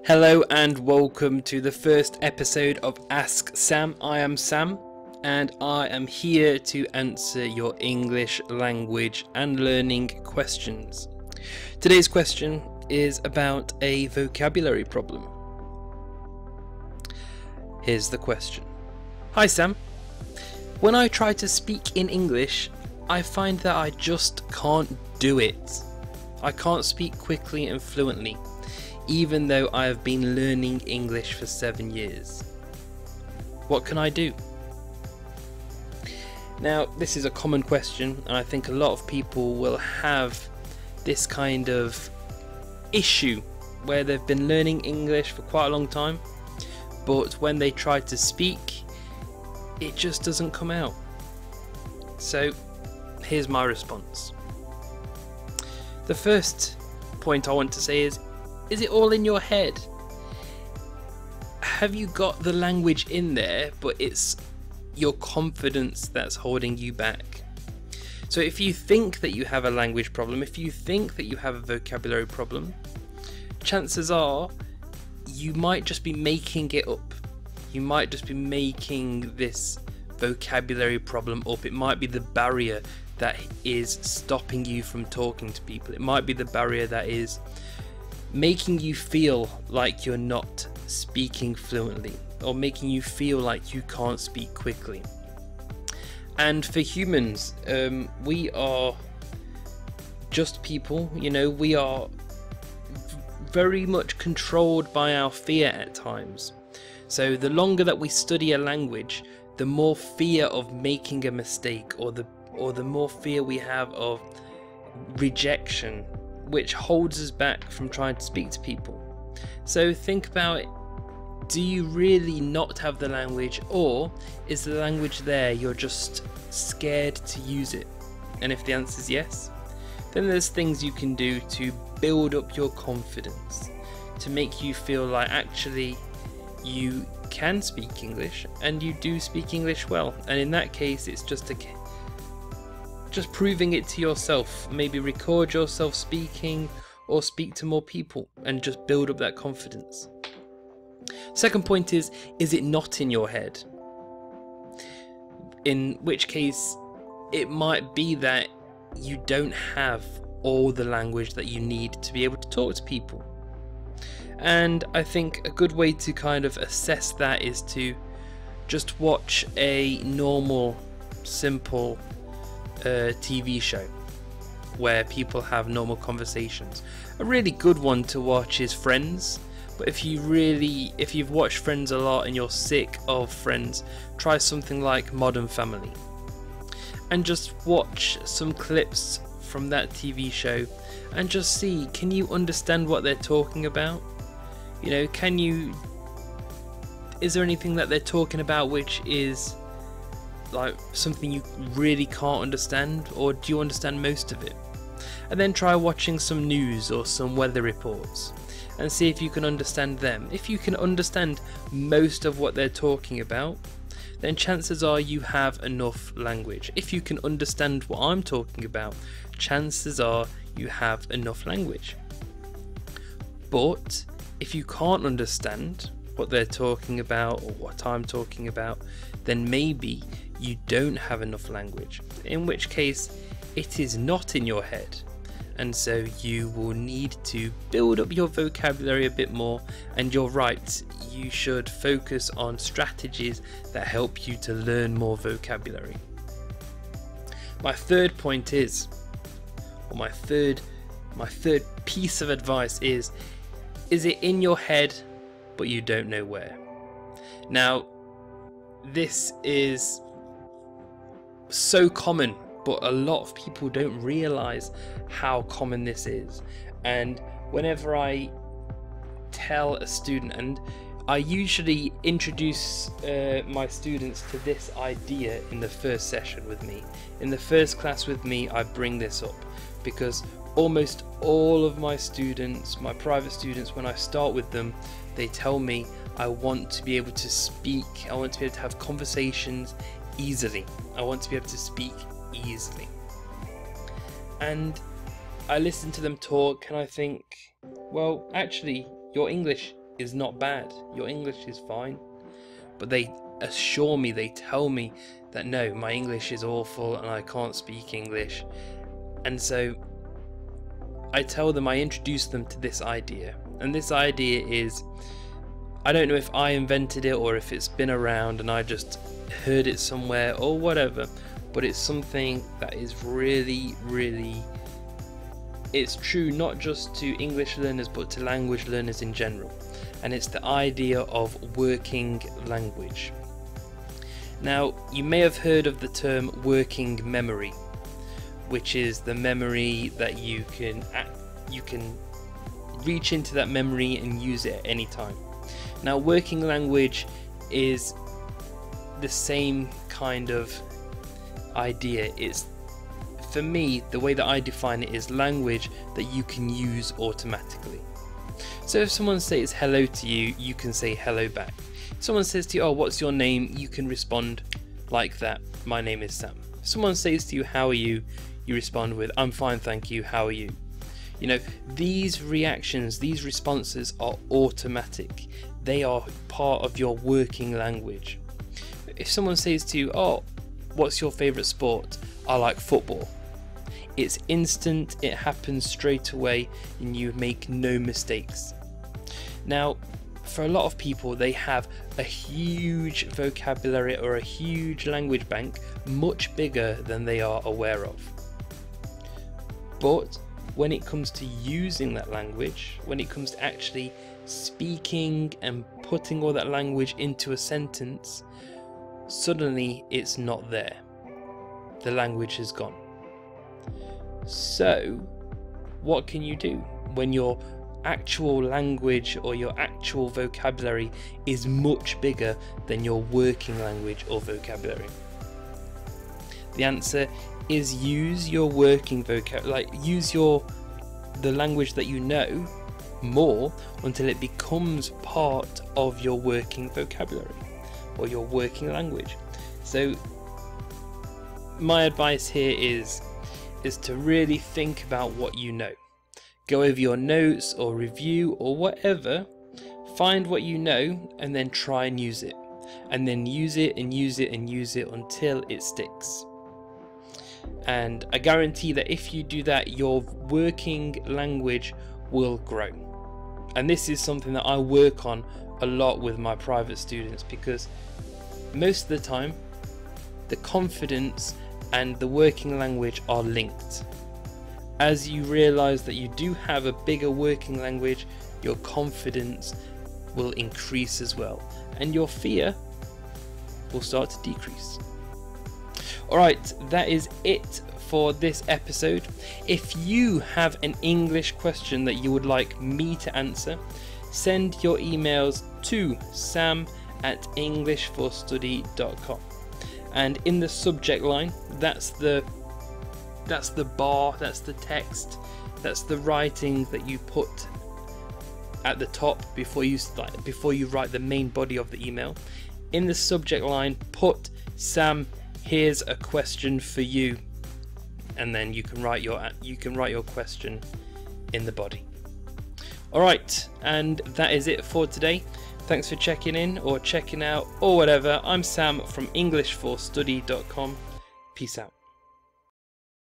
Hello and welcome to the first episode of Ask Sam. I am Sam and I am here to answer your English language and learning questions. Today's question is about a vocabulary problem. Here's the question. Hi Sam. When I try to speak in English, I find that I just can't do it. I can't speak quickly and fluently, even though I have been learning English for 7 years. What can I do? Now, this is a common question, and I think a lot of people will have this kind of issue where they've been learning English for quite a long time, but when they try to speak, it just doesn't come out. So, here's my response. The first point I want to say is it all in your head? Have you got the language in there, but it's your confidence that's holding you back? So if you think that you have a language problem, if you think that you have a vocabulary problem, chances are you might just be making it up. You might just be making this vocabulary problem up. It might be the barrier that is stopping you from talking to people. It might be the barrier that is making you feel like you're not speaking fluently, or making you feel like you can't speak quickly. And for humans, we are just people, we are very much controlled by our fear at times. So the longer that we study a language, the more fear of making a mistake, or the more fear we have of rejection, which holds us back from trying to speak to people. So think about it. Do you really not have the language, or is the language there, you're just scared to use it? And if the answer is yes, then there's things you can do to build up your confidence, to make you feel like actually you can speak English and you do speak English well. And in that case, it's just proving it to yourself. Maybe record yourself speaking or speak to more people and just build up that confidence. Second point is it not in your head? In which case, it might be that you don't have all the language that you need to be able to talk to people. And I think a good way to kind of assess that is to just watch a normal, simple TV show where people have normal conversations. A really good one to watch is Friends, but if you've watched Friends a lot and you're sick of Friends, try something like Modern Family and just watch some clips from that TV show and just see, can you understand what they're talking about? Is there anything that they're talking about which is like something you really can't understand, or do you understand most of it? And then try watching some news or some weather reports and see if you can understand them. If you can understand most of what they're talking about, then chances are you have enough language. If you can understand what I'm talking about, chances are you have enough language. But if you can't understand what they're talking about or what I'm talking about, then maybe you don't have enough language, in which case it is not in your head, and so you will need to build up your vocabulary a bit more. And you're right, you should focus on strategies that help you to learn more vocabulary. My third point is, or my third piece of advice is it in your head but you don't know where? Now, this is so common, but a lot of people don't realize how common this is. And whenever I tell a student, and I usually introduce my students to this idea in the first session with me, in the first class with me, I bring this up because almost all of my students, my private students, when I start with them, they tell me, I want to be able to speak, I want to be able to have conversations easily. I want to be able to speak easily. And I listen to them talk and I think, well, actually, your English is not bad. Your English is fine. But they assure me, they tell me that no, my English is awful and I can't speak English. And so I introduce them to this idea. And this idea is, I don't know if I invented it or if it's been around and I just heard it somewhere or whatever, but it's something that is really, really, it's true not just to English learners but to language learners in general. And it's the idea of working language. Now, you may have heard of the term working memory, which is the memory that you can reach into that memory and use it at any time. Now, working language is the same kind of idea. It's, for me, the way that I define it is language that you can use automatically. So if someone says hello to you, you can say hello back. If someone says to you, oh, what's your name? You can respond like that, my name is Sam. If someone says to you, how are you? You respond with, I'm fine, thank you, how are you? You know, these reactions, these responses are automatic. They are part of your working language. If someone says to you, oh, what's your favourite sport? I like football. It's instant, it happens straight away, and you make no mistakes. Now, for a lot of people, they have a huge vocabulary or a huge language bank, much bigger than they are aware of. But when it comes to using that language, when it comes to actually speaking and putting all that language into a sentence, suddenly it's not there. The language is gone. So, what can you do when your actual language or your actual vocabulary is much bigger than your working language or vocabulary? The answer is use your working vocabulary, use the language that you know more until it becomes part of your working vocabulary or your working language. So my advice here is to really think about what you know. Go over your notes or review or whatever, find what you know and then try and use it. And then use it and use it and use it until it sticks. And I guarantee that if you do that, your working language will grow. And this is something that I work on a lot with my private students, because most of the time the confidence and the working language are linked. As you realize that you do have a bigger working language, your confidence will increase as well, and your fear will start to decrease. Alright, that is it for this episode. If you have an English question that you would like me to answer, send your emails to sam@englishforstudy.com, and in the subject line, that's the bar, that's the text, that's the writing that you put at the top before you write the main body of the email. In the subject line, put Sam, here's a question for you, and then you can write your question in the body. Alright, and that is it for today. Thanks for checking in or checking out or whatever. I'm Sam from EnglishForStudy.com. Peace out.